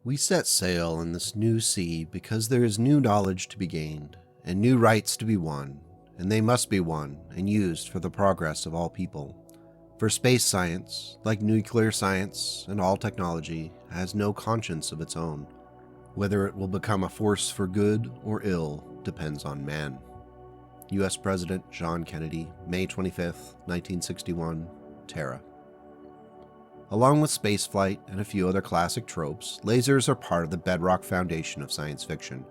We set sail in this new sea because there is new knowledge to be gained, and new rights to be won, and they must be won and used for the progress of all people. For space science, like nuclear science and all technology, has no conscience of its own. Whether it will become a force for good or ill depends on man. U.S. President John Kennedy, May 25, 1961, Terra. Along with spaceflight and a few other classic tropes, lasers are part of the bedrock foundation of science fiction.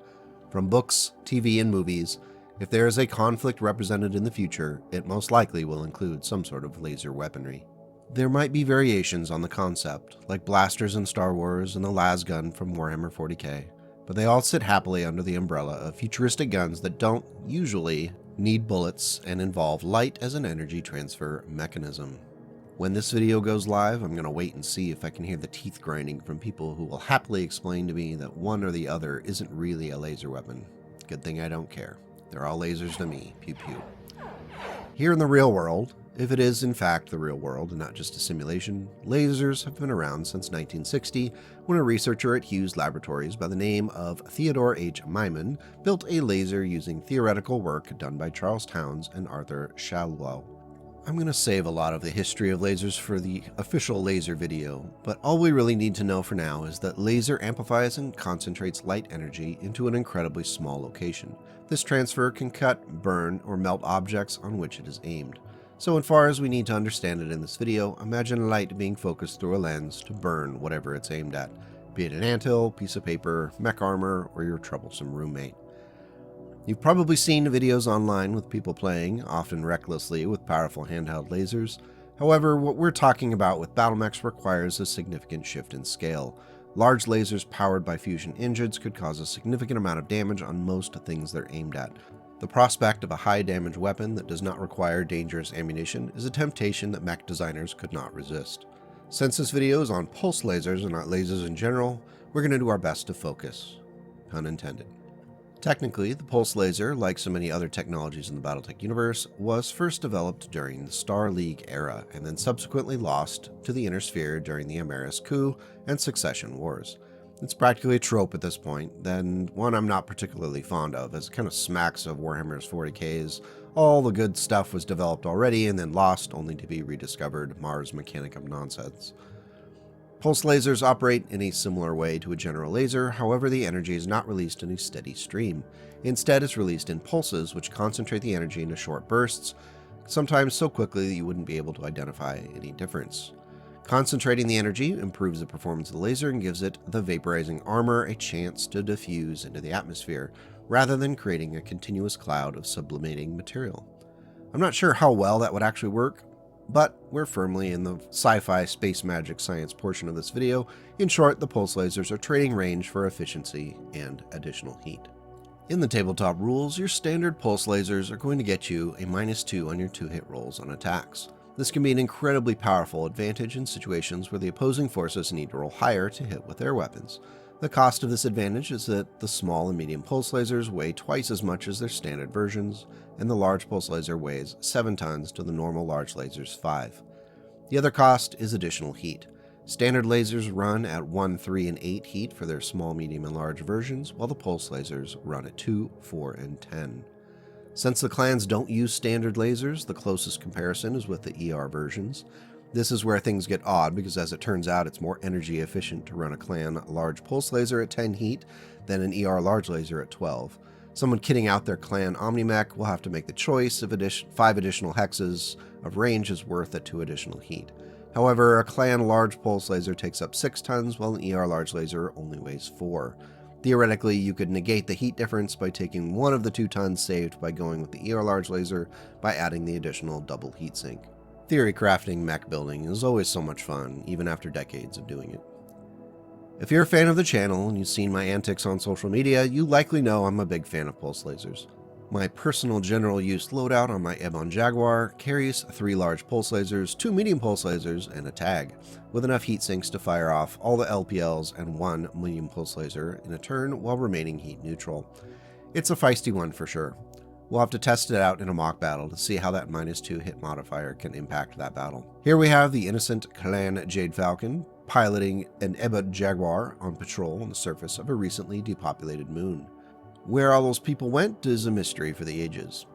From books, TV, and movies, if there is a conflict represented in the future, it most likely will include some sort of laser weaponry. There might be variations on the concept, like blasters in Star Wars and the lasgun from Warhammer 40k, but they all sit happily under the umbrella of futuristic guns that don't, usually, need bullets and involve light as an energy transfer mechanism. When this video goes live, I'm going to wait and see if I can hear the teeth grinding from people who will happily explain to me that one or the other isn't really a laser weapon. Good thing I don't care. They're all lasers to me. Pew pew. Here in the real world, if it is in fact the real world and not just a simulation, lasers have been around since 1960 when a researcher at Hughes Laboratories by the name of Theodore H. Myman built a laser using theoretical work done by Charles Townes and Arthur Chalwell. I'm going to save a lot of the history of lasers for the official laser video, but all we really need to know for now is that laser amplifies and concentrates light energy into an incredibly small location. This transfer can cut, burn, or melt objects on which it is aimed. So as far as we need to understand it in this video, imagine light being focused through a lens to burn whatever it's aimed at, be it an anthill, piece of paper, mech armor, or your troublesome roommate. You've probably seen videos online with people playing, often recklessly, with powerful handheld lasers. However, what we're talking about with battlemechs requires a significant shift in scale. Large lasers powered by fusion engines could cause a significant amount of damage on most things they're aimed at. The prospect of a high-damage weapon that does not require dangerous ammunition is a temptation that mech designers could not resist. Since this video is on pulse lasers and not lasers in general, we're going to do our best to focus. Pun intended. Technically, the pulse laser, like so many other technologies in the Battletech universe, was first developed during the Star League era and then subsequently lost to the Inner Sphere during the Amaris coup and Succession Wars. It's practically a trope at this point, then one I'm not particularly fond of, as it kind of smacks of Warhammer's 40Ks. All the good stuff was developed already and then lost, only to be rediscovered. Mars Mechanicum nonsense. Pulse lasers operate in a similar way to a general laser, however the energy is not released in a steady stream. Instead, it's released in pulses, which concentrate the energy into short bursts, sometimes so quickly that you wouldn't be able to identify any difference. Concentrating the energy improves the performance of the laser and gives it, the vaporizing armor, a chance to diffuse into the atmosphere, rather than creating a continuous cloud of sublimating material. I'm not sure how well that would actually work, but we're firmly in the sci-fi space magic science portion of this video. In short, the pulse lasers are trading range for efficiency and additional heat. In the tabletop rules, your standard pulse lasers are going to get you a -2 on your 2-hit rolls on attacks. This can be an incredibly powerful advantage in situations where the opposing forces need to roll higher to hit with their weapons. The cost of this advantage is that the small and medium pulse lasers weigh twice as much as their standard versions, and the large pulse laser weighs 7 tons to the normal large laser's 5. The other cost is additional heat. Standard lasers run at 1, 3, and 8 heat for their small, medium, and large versions, while the pulse lasers run at 2, 4, and 10. Since the clans don't use standard lasers, the closest comparison is with the ER versions. This is where things get odd because, as it turns out, it's more energy efficient to run a clan large pulse laser at 10 heat than an ER large laser at 12. Someone kitting out their clan Omnimech will have to make the choice if 5 additional hexes of range is worth at 2 additional heat. However, a clan large pulse laser takes up 6 tons while an ER large laser only weighs 4. Theoretically, you could negate the heat difference by taking one of the 2 tons saved by going with the ER large laser by adding the additional double heatsink. Theory crafting mech building is always so much fun, even after decades of doing it. If you're a fan of the channel and you've seen my antics on social media, you likely know I'm a big fan of pulse lasers. My personal general use loadout on my Ebon Jaguar carries 3 large pulse lasers, 2 medium pulse lasers, and a tag, with enough heat sinks to fire off all the LPLs and 1 medium pulse laser in a turn while remaining heat neutral. It's a feisty one for sure. We'll have to test it out in a mock battle to see how that -2 hit modifier can impact that battle. Here we have the innocent Clan Jade Falcon, piloting an Emma Jaguar on patrol on the surface of a recently depopulated moon. Where all those people went is a mystery for the ages.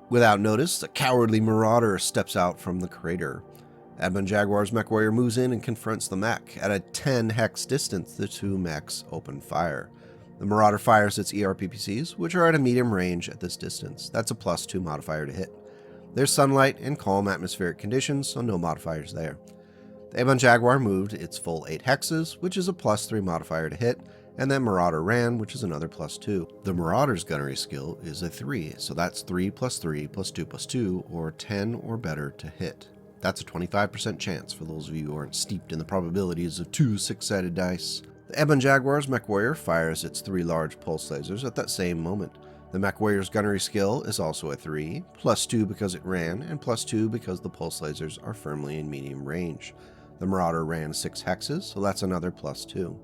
Without notice, a cowardly marauder steps out from the crater. Emma Jaguar's mech warrior moves in and confronts the mech. At a 10 hex distance, the two mechs open fire. The marauder fires its ERPPCs, which are at a medium range at this distance. That's a +2 modifier to hit. There's sunlight and calm atmospheric conditions, so no modifiers there. The Emma Jaguar moved its full 8 hexes, which is a +3 modifier to hit, and then Marauder ran, which is another +2. The Marauder's gunnery skill is a 3, so that's 3 + 3 + 2 + 2, or 10 or better to hit. That's a 25% chance for those of you who aren't steeped in the probabilities of 2 6-sided dice. The Emma Jaguar's mech warrior fires its 3 large pulse lasers at that same moment. The mech warrior's gunnery skill is also a 3, +2 because it ran, and +2 because the pulse lasers are firmly in medium range. The Marauder ran 6 hexes, so that's another +2.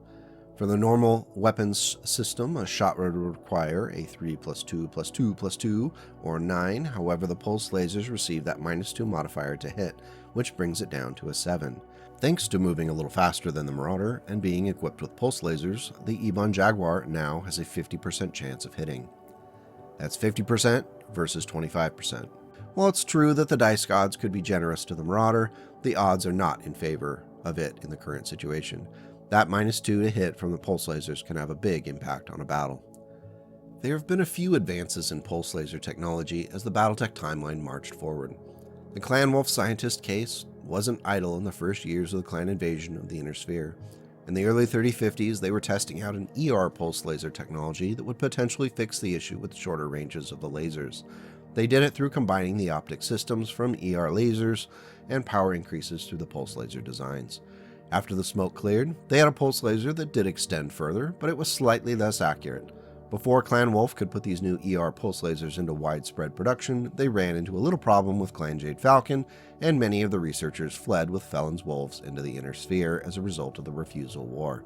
For the normal weapons system, a shot would require a 3 + 2 + 2 + 2, or 9. However, the pulse lasers receive that -2 modifier to hit, which brings it down to a 7. Thanks to moving a little faster than the Marauder and being equipped with pulse lasers, the Emma Jaguar now has a 50% chance of hitting. That's 50% versus 25%. While it's true that the dice odds could be generous to the Marauder, the odds are not in favor of it in the current situation. That -2 to hit from the pulse lasers can have a big impact on a battle. There have been a few advances in pulse laser technology as the Battletech timeline marched forward. The Clan Wolf scientist case wasn't idle in the first years of the clan invasion of the Inner Sphere. In the early 3050s, they were testing out an ER pulse laser technology that would potentially fix the issue with shorter ranges of the lasers. They did it through combining the optic systems from ER lasers and power increases through the pulse laser designs. After the smoke cleared, they had a pulse laser that did extend further, but it was slightly less accurate. Before Clan Wolf could put these new ER pulse lasers into widespread production, they ran into a little problem with Clan Jade Falcon, and many of the researchers fled with Felon's Wolves into the Inner Sphere as a result of the Refusal War.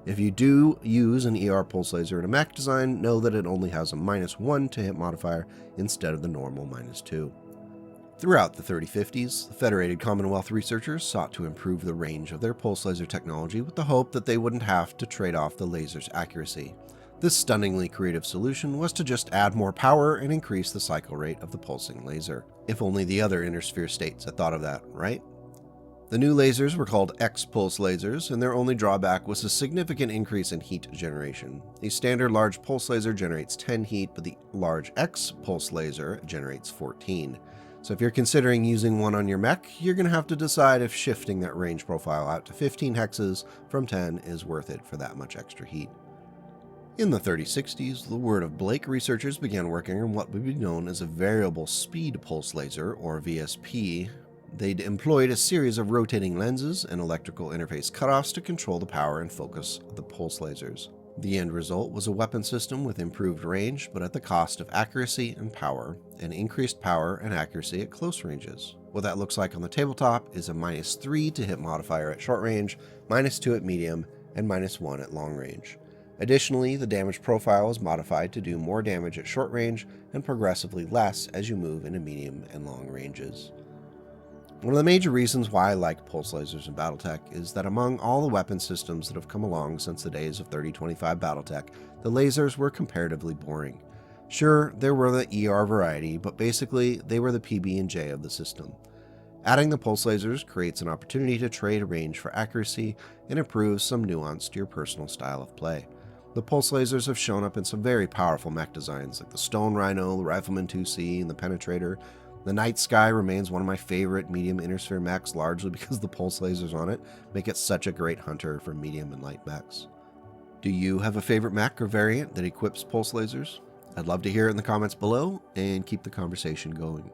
If you do use an ER pulse laser in a mech design, know that it only has a -1 to hit modifier instead of the normal -2. Throughout the 3050s, the Federated Commonwealth researchers sought to improve the range of their pulse laser technology with the hope that they wouldn't have to trade off the laser's accuracy. This stunningly creative solution was to just add more power and increase the cycle rate of the pulsing laser. If only the other Inner Sphere states had thought of that, right? The new lasers were called X-pulse lasers, and their only drawback was a significant increase in heat generation. A standard large pulse laser generates 10 heat, but the large X-pulse laser generates 14. So if you're considering using one on your mech, you're going to have to decide if shifting that range profile out to 15 hexes from 10 is worth it for that much extra heat. In the 3060s, the word of Blake researchers began working on what would be known as a variable speed pulse laser, or VSP. They'd employed a series of rotating lenses and electrical interface cutoffs to control the power and focus of the pulse lasers. The end result was a weapon system with improved range, but at the cost of accuracy and power, and increased power and accuracy at close ranges. What that looks like on the tabletop is a -3 to hit modifier at short range, -2 at medium, and -1 at long range. Additionally, the damage profile is modified to do more damage at short range and progressively less as you move into medium and long ranges. One of the major reasons why I like pulse lasers in Battletech is that among all the weapon systems that have come along since the days of 3025 Battletech, the lasers were comparatively boring. Sure, there were the ER variety, but basically they were the PB&J of the system. Adding the pulse lasers creates an opportunity to trade range for accuracy and improves some nuance to your personal style of play. The pulse lasers have shown up in some very powerful mech designs like the Stone Rhino, the Rifleman 2C, and the Penetrator. The Night Sky remains one of my favorite medium Inner Sphere mechs, largely because the pulse lasers on it make it such a great hunter for medium and light mechs. Do you have a favorite mech or variant that equips pulse lasers? I'd love to hear it in the comments below and keep the conversation going.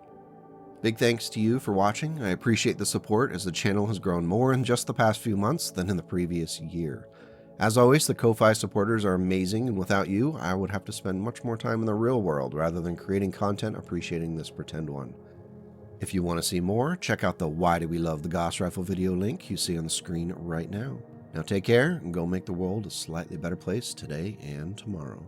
Big thanks to you for watching. I appreciate the support as the channel has grown more in just the past few months than in the previous year. As always, the Ko-Fi supporters are amazing, and without you, I would have to spend much more time in the real world rather than creating content appreciating this pretend one. If you want to see more, check out the Why Do We Love the Gauss Rifle video link you see on the screen right now. Now take care and go make the world a slightly better place today and tomorrow.